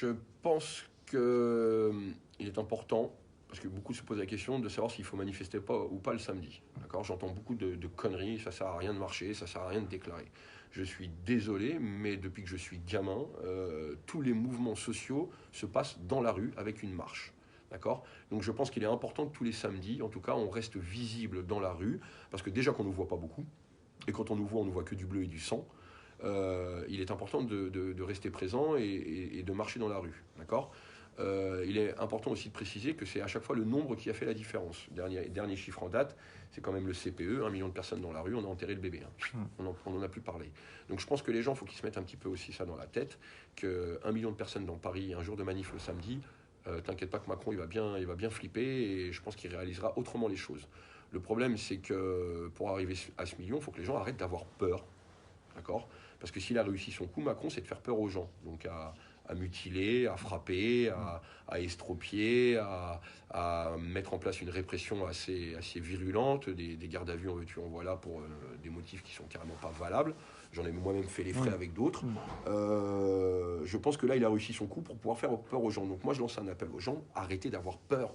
Je pense qu'il est important, parce que beaucoup se posent la question de savoir s'il faut manifester ou pas le samedi. D'accord ? J'entends beaucoup de conneries, ça sert à rien de marcher, ça sert à rien de déclarer. Je suis désolé, mais depuis que je suis gamin, tous les mouvements sociaux se passent dans la rue avec une marche. D'accord ? Donc je pense qu'il est important que tous les samedis, en tout cas, on reste visible dans la rue, parce que déjà qu'on ne nous voit pas beaucoup, et quand on nous voit que du bleu et du sang. Il est important de rester présent et de marcher dans la rue. D'accord ? Il est important aussi de préciser que c'est à chaque fois le nombre qui a fait la différence. Dernier chiffre en date, c'est quand même le CPE, 1 million de personnes dans la rue, on a enterré le bébé. On n'en a plus parlé. Donc je pense que les gens, il faut qu'ils se mettent un petit peu aussi ça dans la tête, que 1 million de personnes dans Paris, un jour de manif le samedi, t'inquiète pas que Macron il va bien flipper et je pense qu'il réalisera autrement les choses. Le problème, c'est que pour arriver à ce million, il faut que les gens arrêtent d'avoir peur. D'accord ? Parce que s'il a réussi son coup, Macron, c'est de faire peur aux gens. Donc à mutiler, à frapper, à estropier, à mettre en place une répression assez virulente, des gardes à vue en veux-tu en voilà pour des motifs qui sont carrément pas valables. J'en ai moi-même fait les frais avec d'autres. Je pense que là, il a réussi son coup pour pouvoir faire peur aux gens. Donc moi, je lance un appel aux gens, arrêtez d'avoir peur.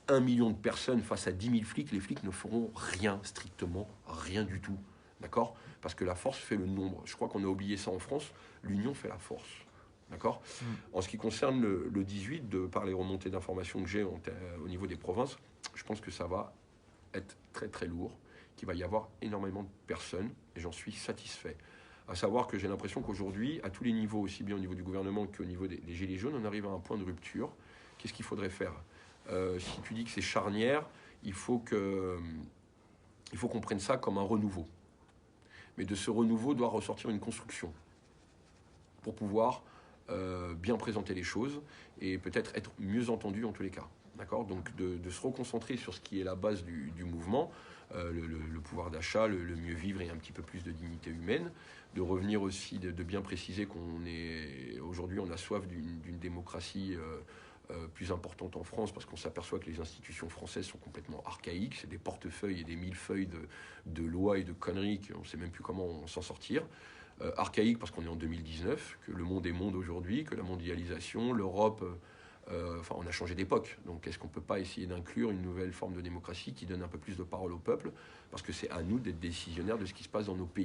1 million de personnes face à 10 000 flics, les flics ne feront rien, strictement rien du tout. D'accord ? Parce que la force fait le nombre. Je crois qu'on a oublié ça en France. L'union fait la force. D'accord ? En ce qui concerne le 18, par les remontées d'informations que j'ai au niveau des provinces, je pense que ça va être très très lourd, qu'il va y avoir énormément de personnes, et j'en suis satisfait. À savoir que j'ai l'impression qu'aujourd'hui, à tous les niveaux, aussi bien au niveau du gouvernement qu'au niveau des Gilets jaunes, on arrive à un point de rupture. Qu'est-ce qu'il faudrait faire ? Si tu dis que c'est charnière, il faut qu'on prenne ça comme un renouveau. Mais de ce renouveau doit ressortir une construction pour pouvoir bien présenter les choses et peut-être être mieux entendu en tous les cas. D'accord ? Donc de se reconcentrer sur ce qui est la base du mouvement, le pouvoir d'achat, le mieux vivre et un petit peu plus de dignité humaine, de revenir aussi, de bien préciser aujourd'hui on a soif d'une démocratie plus importante en France parce qu'on s'aperçoit que les institutions françaises sont complètement archaïques, c'est des portefeuilles et des millefeuilles de lois et de conneries qu'on ne sait même plus comment s'en sortir. Archaïque parce qu'on est en 2019, que le monde est monde aujourd'hui, que la mondialisation, l'Europe, on a changé d'époque. Donc est-ce qu'on ne peut pas essayer d'inclure une nouvelle forme de démocratie qui donne un peu plus de parole au peuple ? Parce que c'est à nous d'être décisionnaires de ce qui se passe dans nos pays.